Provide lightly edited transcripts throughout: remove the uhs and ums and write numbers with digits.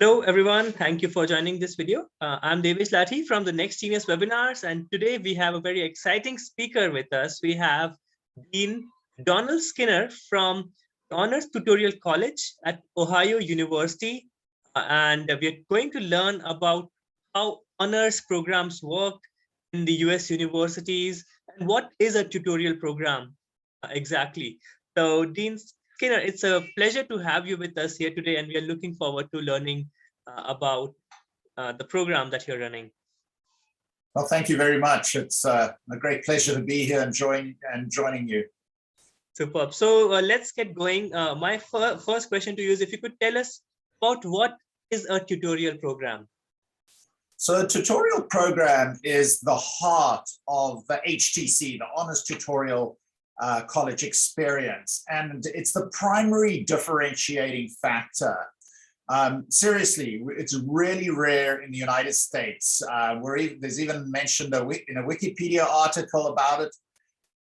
Hello, everyone. Thank you for joining this video. I'm Devesh Lathi from the Next Genius Webinars, and today we have a very exciting speaker with us. We have Dean Donal Skinner from Honors Tutorial College at Ohio University, and we're going to learn about how honors programs work in the US universities and what is a tutorial program exactly. So, Dean Skinner, it's a pleasure to have you with us here today, and we are looking forward to learning about the program that you're running. Well, thank you very much. It's a great pleasure to be here and joining you. Superb. So let's get going. My first question to you is if you could tell us about what is a tutorial program? So a tutorial program is the heart of the HTC, the Honors Tutorial College experience. And it's the primary differentiating factor. Seriously, it's really rare in the United States. There's even mentioned in a Wikipedia article about it.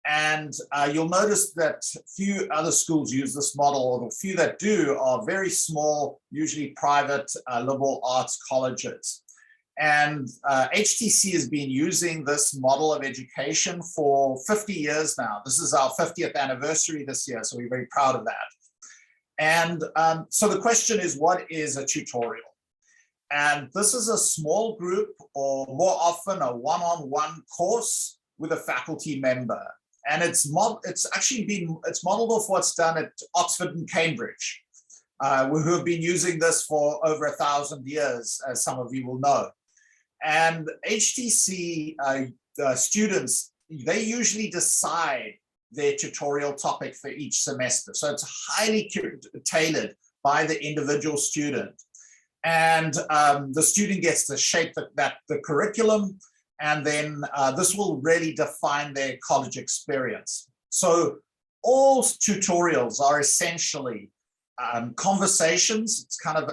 And you'll notice that few other schools use this model, or the few that do are very small, usually private liberal arts colleges. And HTC has been using this model of education for 50 years now. This is our 50th anniversary this year, so we're very proud of that. And so the question is, what is a tutorial? And this is a small group, or more often a one-on-one course with a faculty member. And it's modeled off what's done at Oxford and Cambridge, who have been using this for over 1,000 years, as some of you will know. And HTC students, they usually decide their tutorial topic for each semester. So it's highly tailored by the individual student. And the student gets to shape the curriculum, and then this will really define their college experience. So all tutorials are essentially conversations. It's kind of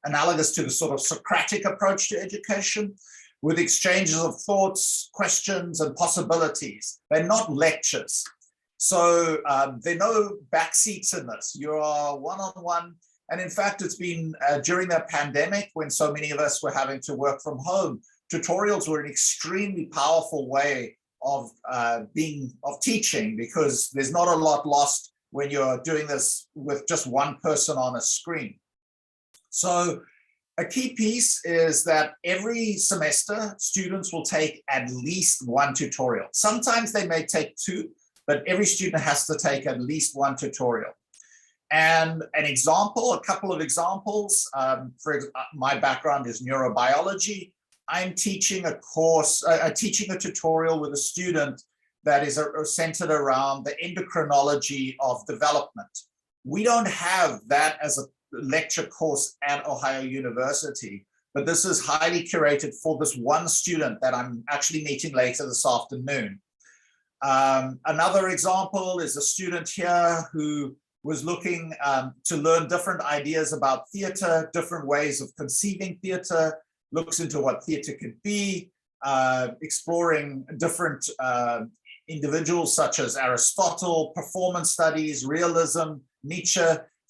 analogous to the sort of Socratic approach to education, with exchanges of thoughts, questions, and possibilities. They're not lectures. So there are no backseats in this. You are one-on-one. And in fact, it's been during the pandemic, when so many of us were having to work from home, tutorials were an extremely powerful way of teaching, because there's not a lot lost when you're doing this with just one person on a screen. So a key piece is that every semester, students will take at least one tutorial. Sometimes they may take two, but every student has to take at least one tutorial. And a couple of examples, my background is neurobiology. I'm teaching a course, teaching a tutorial with a student that is centered around the endocrinology of development. We don't have that as a lecture course at Ohio University, but this is highly curated for this one student that I'm actually meeting later this afternoon. Another example is a student here who was looking to learn different ideas about theater, different ways of conceiving theater, looks into what theater could be, exploring different individuals such as Aristotle, performance studies, realism, Nietzsche.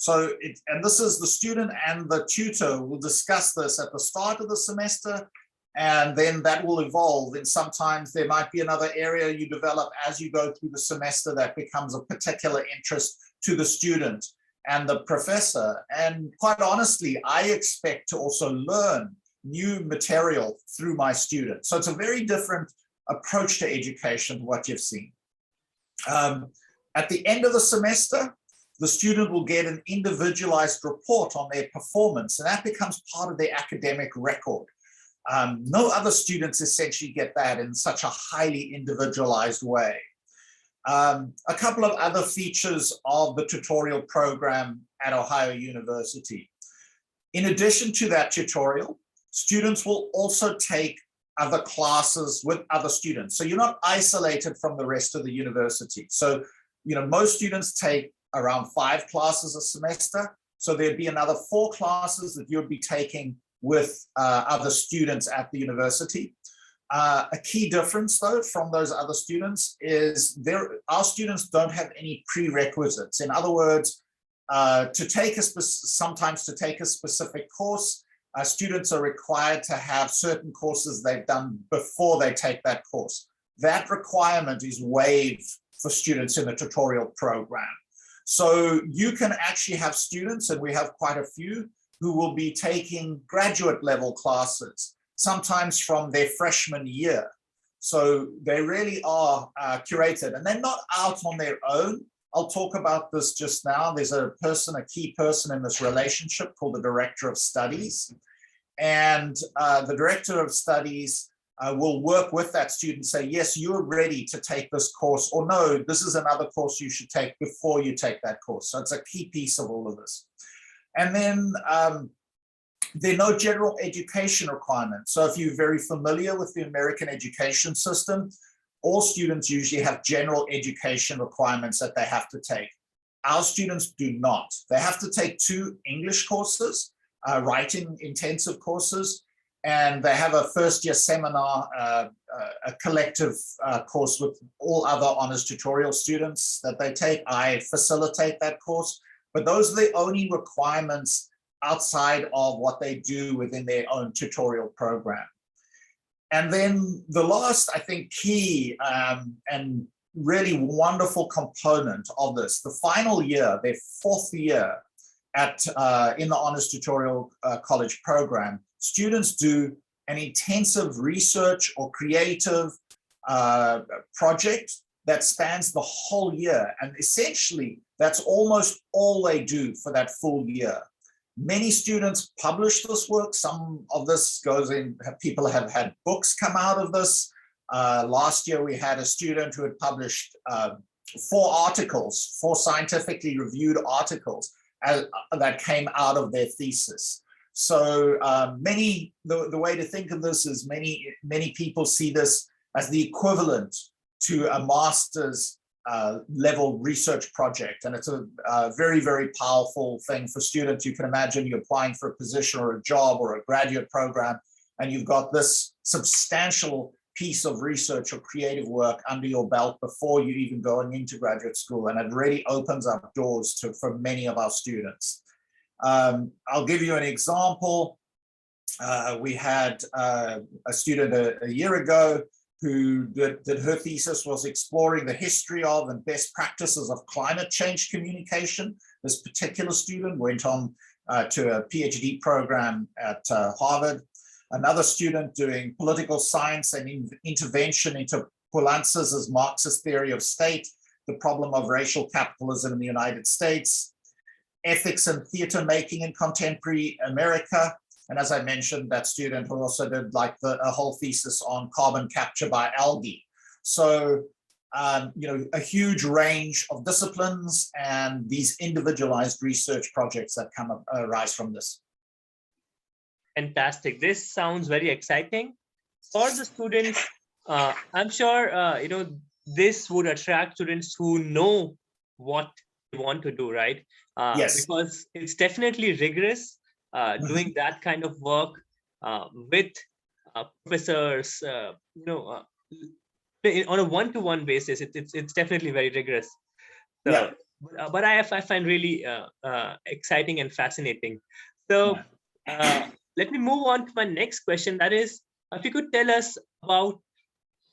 And this is the student and the tutor will discuss this at the start of the semester, and then that will evolve. And sometimes there might be another area you develop as you go through the semester that becomes of particular interest to the student and the professor. And quite honestly, I expect to also learn new material through my students. So it's a very different approach to education, what you've seen. At the end of the semester, the student will get an individualized report on their performance, and that becomes part of their academic record. No other students essentially get that in such a highly individualized way. A couple of other features of the tutorial program at Ohio University. In addition to that tutorial, students will also take other classes with other students. So you're not isolated from the rest of the university. So, most students take around 5 classes a semester. So there'd be another 4 classes that you'd be taking with other students at the university. A key difference, though, from those other students is our students don't have any prerequisites. In other words, sometimes to take a specific course, students are required to have certain courses they've done before they take that course. That requirement is waived for students in the tutorial program. So you can actually have students, and we have quite a few, who will be taking graduate level classes, sometimes from their freshman year. So they really are curated, and they're not out on their own. I'll talk about this just now. There's a key person in this relationship called the Director of Studies. And the Director of Studies will work with that student, say, yes, you're ready to take this course, or no, this is another course you should take before you take that course. So it's a key piece of all of this. And then there are no general education requirements. So if you're very familiar with the American education system, all students usually have general education requirements that they have to take. Our students do not. They have to take 2 English courses, writing intensive courses, and they have a first-year seminar, a collective course with all other honors tutorial students that they take. I facilitate that course, but those are the only requirements outside of what they do within their own tutorial program. And then the last, I think, key and really wonderful component of this, the final year, their 4th year in the Honors Tutorial College program, students do an intensive research or creative project that spans the whole year. And essentially, that's almost all they do for that full year. Many students publish this work. Some of this goes in, people have had books come out of this. Last year, we had a student who had published 4 articles, 4 scientifically reviewed articles that came out of their thesis. So the way to think of this is many people see this as the equivalent to a master's level research project. And it's a very, very powerful thing for students. You can imagine you're applying for a position or a job or a graduate program, and you've got this substantial piece of research or creative work under your belt before you even going into graduate school. And it really opens up doors for many of our students. I'll give you an example. We had a student a year ago who did her thesis was exploring the history of and best practices of climate change communication. This particular student went on to a PhD program at Harvard. Another student doing political science and intervention into Poulantzas' Marxist theory of state, the problem of racial capitalism in the United States, ethics and theater making in contemporary America. And as I mentioned, that student who also did like a whole thesis on carbon capture by algae. So, a huge range of disciplines and these individualized research projects that arise from this. Fantastic. This sounds very exciting for the students. I'm sure, this would attract students who know what they want to do, right? Yes. Because it's definitely rigorous. Doing that kind of work with professors, on a one-to-one basis, it's definitely very rigorous. So, yeah. But I find really exciting and fascinating. So let me move on to my next question. That is, if you could tell us about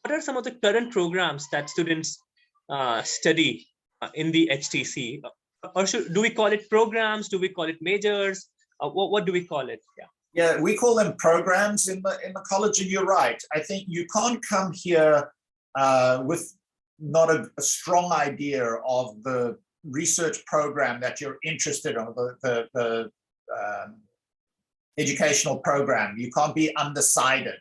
what are some of the current programs that students study in the HTC, or do we call it programs? Do we call it majors? What do we call it? Yeah, we call them programs in the college, and you're right. I think you can't come here with not a strong idea of the research program that you're interested in, the educational program. You can't be undecided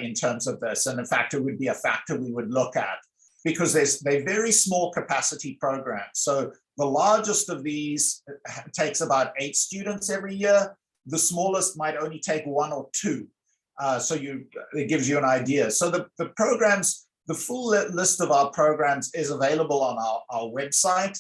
in terms of this. And in fact, it would be a factor we would look at, because they're very small capacity programs. So the largest of these takes about 8 students every year. The smallest might only take 1 or 2. So it gives you an idea. So the programs, the full list of our programs is available on our website,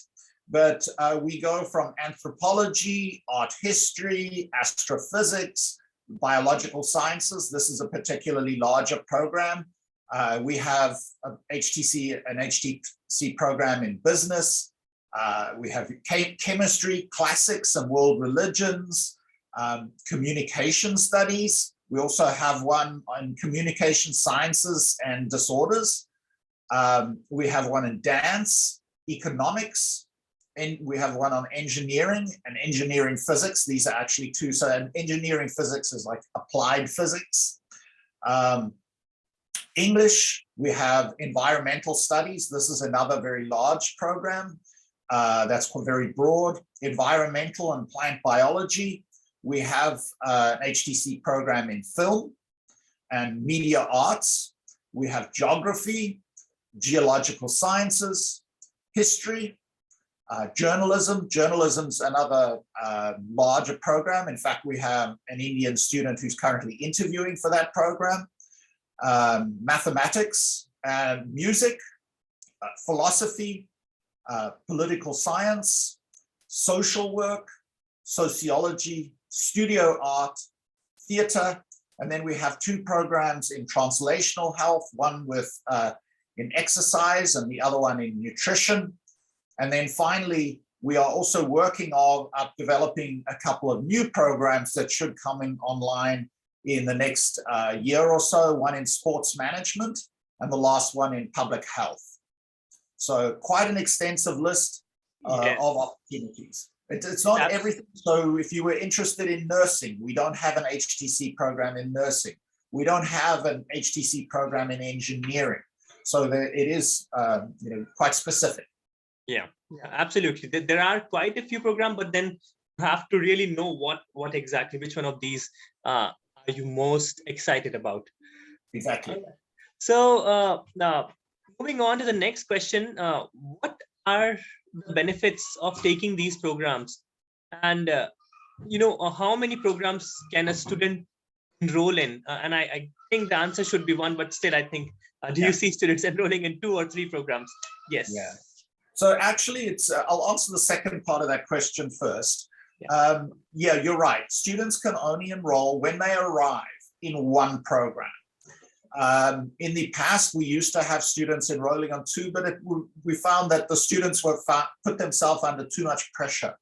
but we go from anthropology, art history, astrophysics, biological sciences. This is a particularly larger program. We have an HTC program in business, We have chemistry, classics and world religions, communication studies. We also have one on communication sciences and disorders. We have one in dance, economics, and we have one on engineering and engineering physics. These are actually two. So engineering physics is like applied physics. English, we have environmental studies. This is another very large program that's very broad. Environmental and plant biology. We have an HTC program in film and media arts. We have geography, geological sciences, history, journalism. Journalism's another larger program. In fact, we have an Indian student who's currently interviewing for that program. Mathematics, music, philosophy, political science, social work, sociology, studio art, theater, and then we have two programs in translational health, one with in exercise and the other one in nutrition. And then finally, we are also working on developing a couple of new programs that should come in online in the next year or so, one in sports management and the last one in public health. So quite an extensive list of opportunities. It's not everything. So if you were interested in nursing, we don't have an HTC program in nursing. We don't have an HTC program in engineering. So it is quite specific. Yeah, absolutely. There are quite a few programs, but then you have to really know what exactly, which one of these are you most excited about. Exactly. So now moving on to the next question, what are the benefits of taking these programs, and how many programs can a student enroll in? And I think the answer should be one, but still I think do you see students enrolling in 2 or 3 programs? Yes. Yeah. So actually, I'll answer the second part of that question first. Yeah, you're right. Students can only enroll when they arrive in one program. In the past, we used to have students enrolling on 2, but we found that the students put themselves under too much pressure.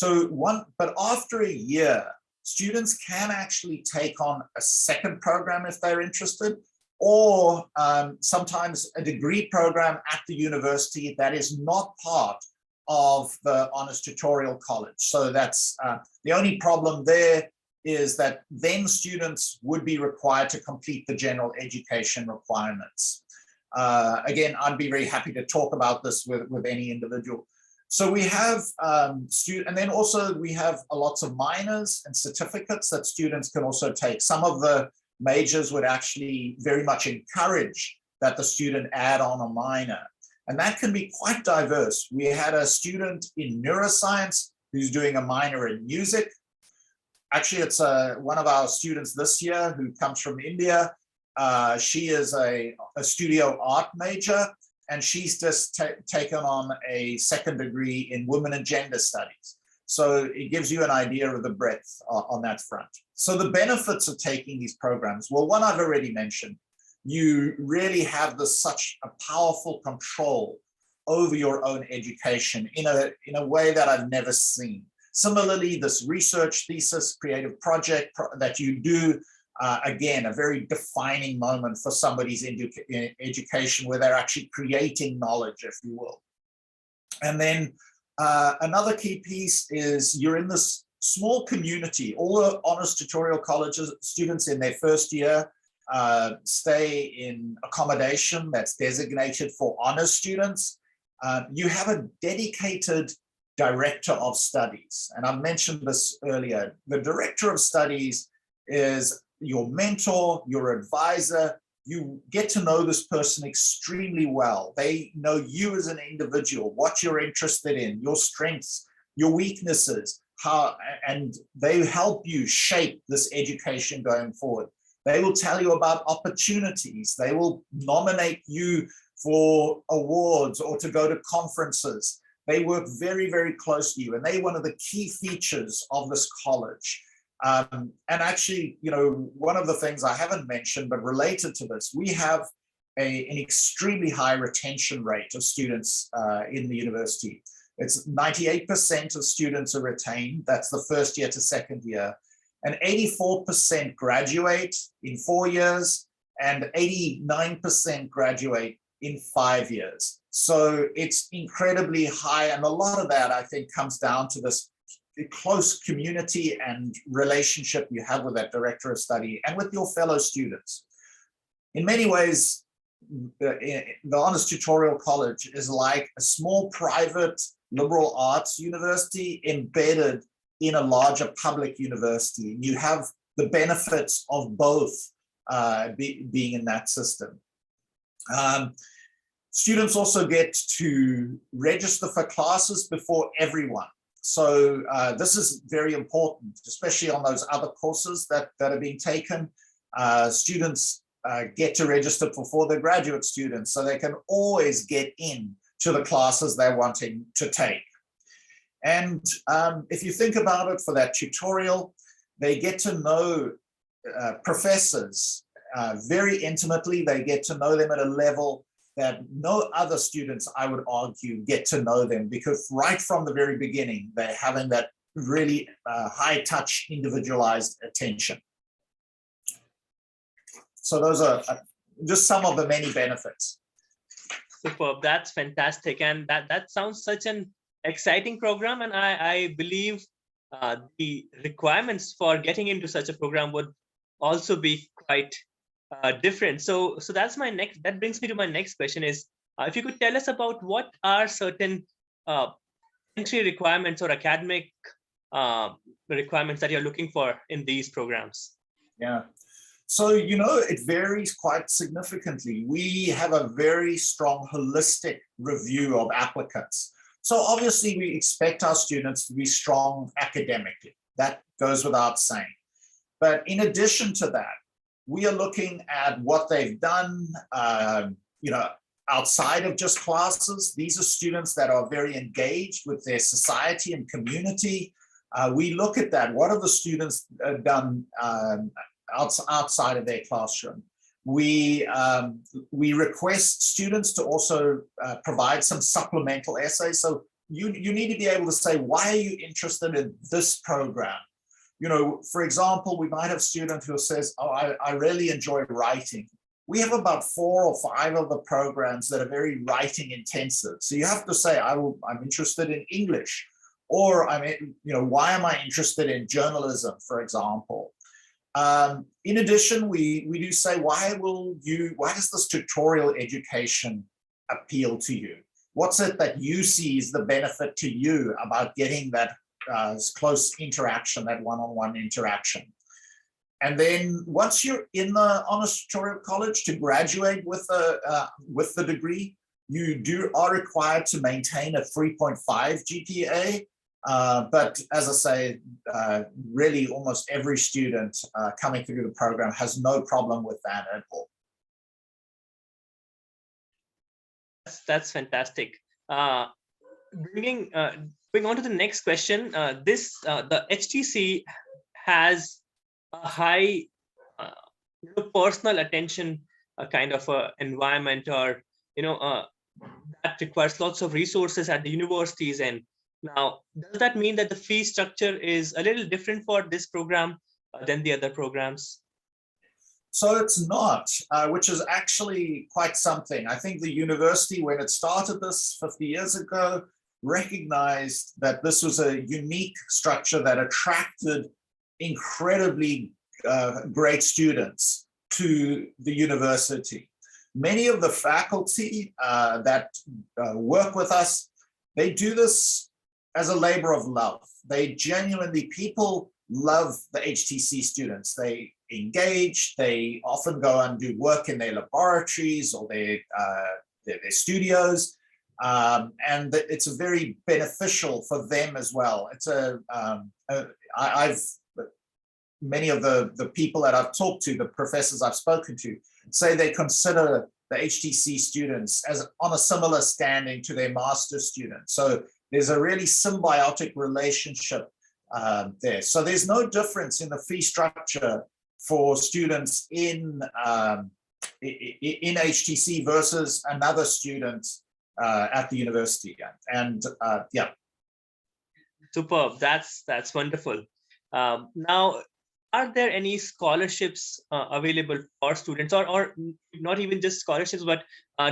But after a year, students can actually take on a second program if they're interested, or sometimes a degree program at the university that is not part of the Honors Tutorial College. So that's the only problem there is that then students would be required to complete the general education requirements. Again, I'd be very happy to talk about this with any individual. So we have and then also we have lots of minors and certificates that students can also take. Some of the majors would actually very much encourage that the student add on a minor. And that can be quite diverse. We had a student in neuroscience who's doing a minor in music. Actually, it's one of our students this year who comes from India. She is a studio art major, and she's just taken on a second degree in women and gender studies. So it gives you an idea of the breadth on that front. So the benefits of taking these programs, well, one I've already mentioned, you really have such a powerful control over your own education in a way that I've never seen. Similarly, this research thesis creative project that you do, again, a very defining moment for somebody's education where they're actually creating knowledge, if you will. And then another key piece is you're in this small community. All the Honors Tutorial Colleges students in their first year stay in accommodation that's designated for honors students. You have a dedicated director of studies. And I mentioned this earlier. The director of studies is your mentor, your advisor. You get to know this person extremely well. They know you as an individual, what you're interested in, your strengths, your weaknesses, and they help you shape this education going forward. They will tell you about opportunities. They will nominate you for awards or to go to conferences. They work very, very close to you, and they're one of the key features of this college. And actually, one of the things I haven't mentioned, but related to this, we have an extremely high retention rate of students in the university. It's 98% of students are retained. That's the first year to second year. And 84% graduate in 4 years, and 89% graduate in 5 years. So it's incredibly high. And a lot of that, I think, comes down to this close community and relationship you have with that director of study and with your fellow students. In many ways, the Honors Tutorial College is like a small private liberal arts university embedded in a larger public university. You have the benefits of both being in that system. Students also get to register for classes before everyone. So this is very important, especially on those other courses that are being taken. Students get to register before they're graduate students, so they can always get in to the classes they're wanting to take. And if you think about it, for that tutorial, they get to know professors very intimately. They get to know them at a level that no other students, I would argue, get to know them, because right from the very beginning, they're having that really high touch, individualized attention. So those are just some of the many benefits. Superb. That's fantastic. And that sounds such an exciting program. And I believe the requirements for getting into such a program would also be quite different. So that brings me to my next question is, if you could tell us about what are certain entry requirements or academic requirements that you're looking for in these programs? Yeah. So, it varies quite significantly. We have a very strong holistic review of applicants. So obviously we expect our students to be strong academically. That goes without saying. But in addition to that, we are looking at what they've done, outside of just classes. These are students that are very engaged with their society and community. We look at that. What have the students done outside of their classroom? We request students to also provide some supplemental essays. So you need to be able to say, why are you interested in this program? For example, we might have a student who says, oh, I really enjoy writing. We have about 4 or 5 of the programs that are very writing intensive. So you have to say, I'm interested in English, or why am I interested in journalism, for example? In addition, we do say, why does this tutorial education appeal to you? What's it that you see is the benefit to you about getting that close interaction, that one-on-one interaction? And then once you're in the Honors Tutorial College, to graduate with the degree, you are required to maintain a 3.5 GPA. But as I say, really almost every student coming through the program has no problem with that at all. That's fantastic. Going on to the next question, the HTC has a high personal attention kind of environment, or that requires lots of resources at the universities. And now, does that mean that the fee structure is a little different for this program than the other programs? So it's not, which is actually quite something. I think the university, when it started this 50 years ago, recognized that this was a unique structure that attracted incredibly great students to the university. Many of the faculty that work with us, they do this as a labor of love. People love the HTC students. They engage, they often go and do work in their laboratories or their studios. And it's very beneficial for them as well. It's many of the people that I've talked to, the professors I've spoken to, say they consider the HTC students as on a similar standing to their master's students. So there's a really symbiotic relationship there. So there's no difference in the fee structure for students in HTC versus another student at the university. And yeah. Superb. That's wonderful. Now, are there any scholarships available for students, or not even just scholarships, but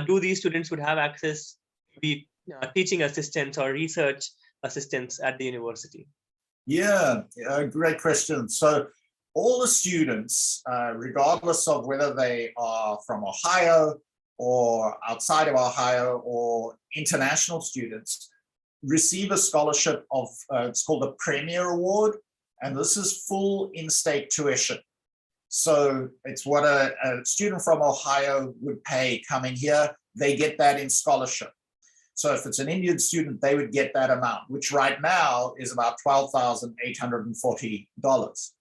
do these students would have access to be teaching assistants or research assistants at the university? Yeah, great question. So all the students, regardless of whether they are from Ohio or outside of Ohio or international students, receive a scholarship of, it's called a Premier Award, and this is full in-state tuition. So it's what a student from Ohio would pay coming here. They get that in scholarship. So if it's an Indian student, they would get that amount, which right now is about $12,840.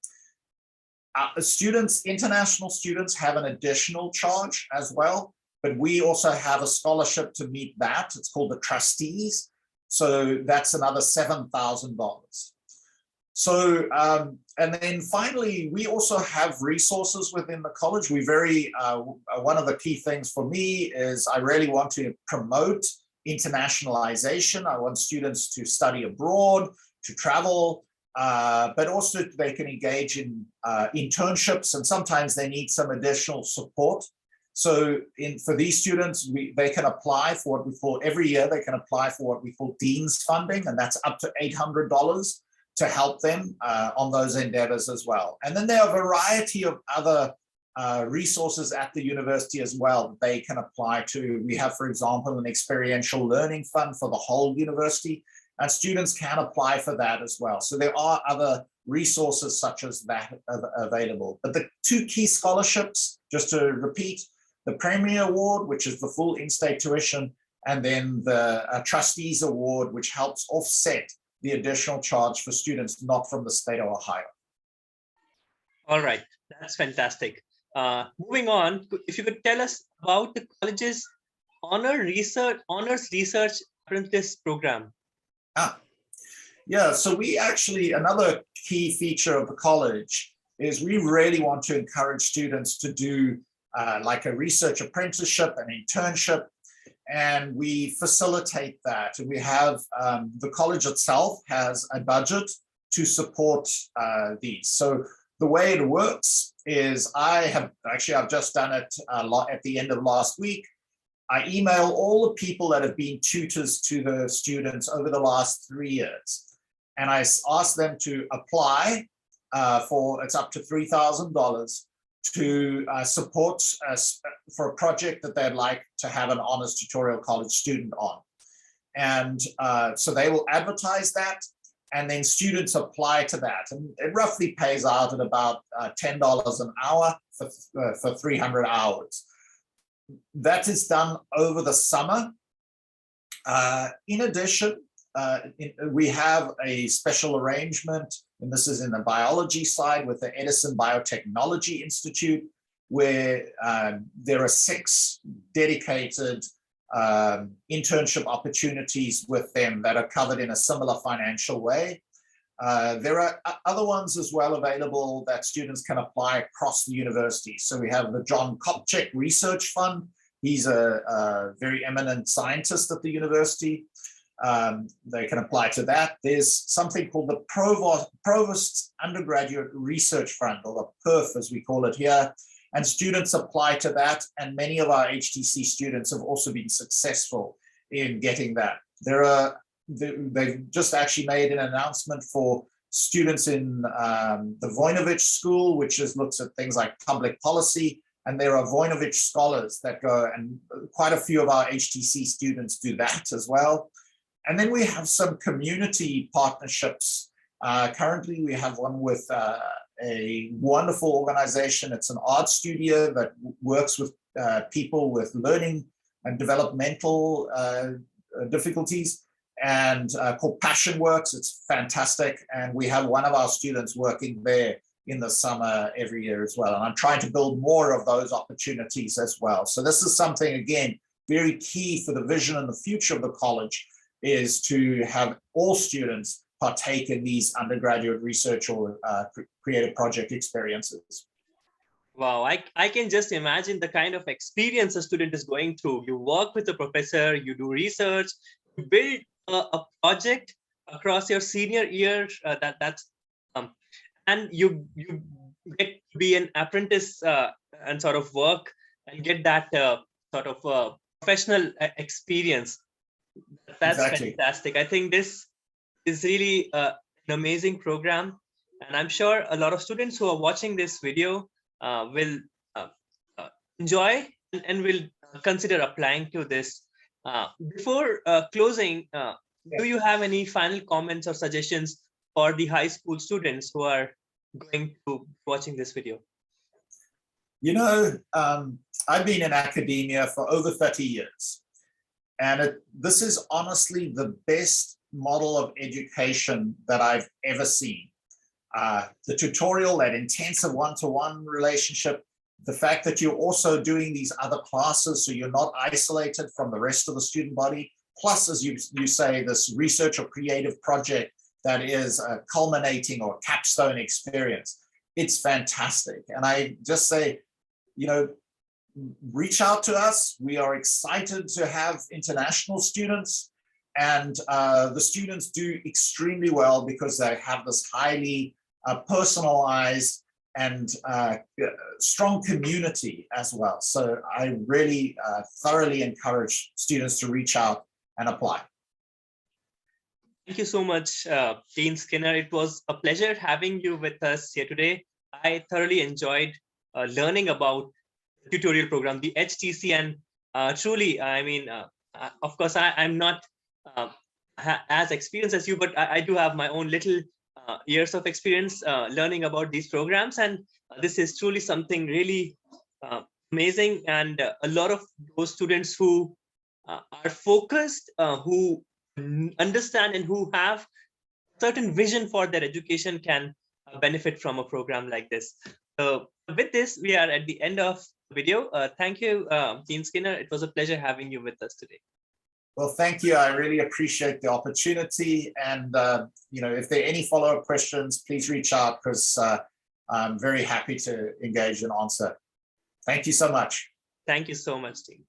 Students, international students, have an additional charge as well, but we also have a scholarship to meet that. It's called the Trustees. So that's another $7,000. So, and then finally, we also have resources within the college. We one of the key things for me is I really want to promote internationalization. I want students to study abroad, to travel, but also they can engage in internships, and sometimes they need some additional support. So for these students, they can apply for what we call, every year they can apply for what we call Dean's funding, and that's up to $800 to help them on those endeavors as well. And then there are a variety of other resources at the university as well that they can apply to. We have, for example, an experiential learning fund for the whole university, and students can apply for that as well. So there are other resources such as that available. But the two key scholarships, just to repeat, the Premier Award, which is the full in-state tuition, and then the Trustees Award, which helps offset the additional charge for students not from the state of Ohio. All right, that's fantastic. Moving on, if you could tell us about the college's honors research apprentice program. Yeah, so we actually, another key feature of the college is we really want to encourage students to do like a research apprenticeship, an internship, and we facilitate that. And we have, the college itself has a budget to support these. So the way it works is I've just done it at the end of last week. I email all the people that have been tutors to the students over the last 3 years. And I ask them to apply for, it's up to $3,000 to support for a project that they'd like to have an honors tutorial college student on. And so they will advertise that, and then students apply to that. And it roughly pays out at about $10 an hour for 300 hours. That is done over the summer. In addition, we have a special arrangement, and this is in the biology side with the Edison Biotechnology Institute, where there are 6 dedicated internship opportunities with them that are covered in a similar financial way. There are other ones as well available that students can apply across the university. So we have the John Kopchak Research Fund. He's a very eminent scientist at the university. They can apply to that. There's something called the Provost's Undergraduate Research Fund, or the PERF as we call it here, and students apply to that, and many of our HTC students have also been successful in getting that. They've just actually made an announcement for students in the Voinovich School, which looks at things like public policy, and there are Voinovich scholars that go, and quite a few of our HTC students do that as well. And then we have some community partnerships. Currently, we have one with a wonderful organization. It's an art studio that works with people with learning and developmental difficulties, and called Passion Works. It's fantastic. And we have one of our students working there in the summer every year as well. And I'm trying to build more of those opportunities as well. So this is something, again, very key for the vision and the future of the college, is to have all students partake in these undergraduate research or creative project experiences. Wow, I can just imagine the kind of experience a student is going through. You work with a professor, you do research, you build a project across your senior year. That's and you get to be an apprentice and sort of work and get that sort of professional experience. That's Exactly. fantastic. I think this is really an amazing program, and I'm sure a lot of students who are watching this video will uh, uh, enjoy and will consider applying to this. Before closing, Yeah. do you have any final comments or suggestions for the high school students who are going to be watching this video? You know, I've been in academia for over 30 years, and this is honestly the best model of education that I've ever seen. The tutorial, that intensive one-to-one relationship, the fact that you're also doing these other classes, so you're not isolated from the rest of the student body, plus, as you say, this research or creative project that is a culminating or capstone experience. It's fantastic. And I just say, you know, reach out to us. We are excited to have international students, and the students do extremely well because they have this highly personalized and strong community as well. So I really thoroughly encourage students to reach out and apply. Thank you so much, Dean Skinner. It was a pleasure having you with us here today. I thoroughly enjoyed learning about the tutorial program, the HTC, and truly, I mean, of course, I'm not as experienced as you, but I do have my own little years of experience learning about these programs, and this is truly something really amazing. And a lot of those students who are focused, who understand and who have certain vision for their education can benefit from a program like this. So with this, we are at the end of the video. Thank you, Dean Skinner. It was a pleasure having you with us today. Well, thank you. I really appreciate the opportunity. And, you know, if there are any follow-up questions, please reach out, because I'm very happy to engage and answer. Thank you so much. Thank you so much, Dean.